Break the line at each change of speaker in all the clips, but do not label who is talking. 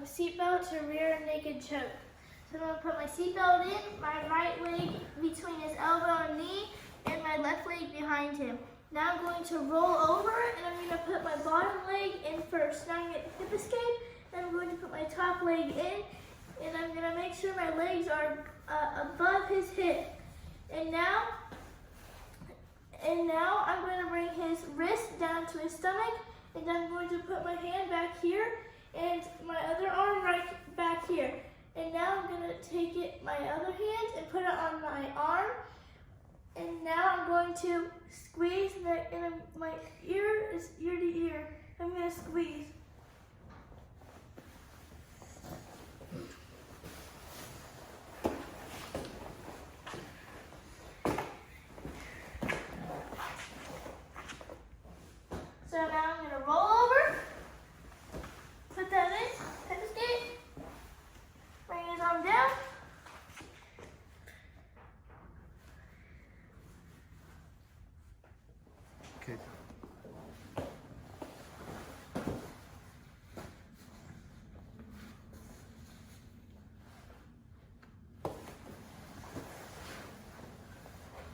seatbelt to rear naked choke. So I'm going to put my seatbelt in, my right leg between his elbow and knee, and my left leg behind him. Now I'm going to roll over, and I'm going to put my bottom leg in first. Now I'm going to hip escape, then I'm going to put my top leg in, and I'm going to make sure my legs are above his hip. And now I'm going to bring his wrist down to his stomach, and then I'm going to put my hand back here and my other arm right back here. And now I'm going to take my other hand and put it on my arm. And now I'm going to squeeze my ear is ear to ear. I'm going to squeeze. So now I'm going to roll over, put that in, hip escape, bring his arm down.
Okay.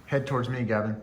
Head towards me, Gavin.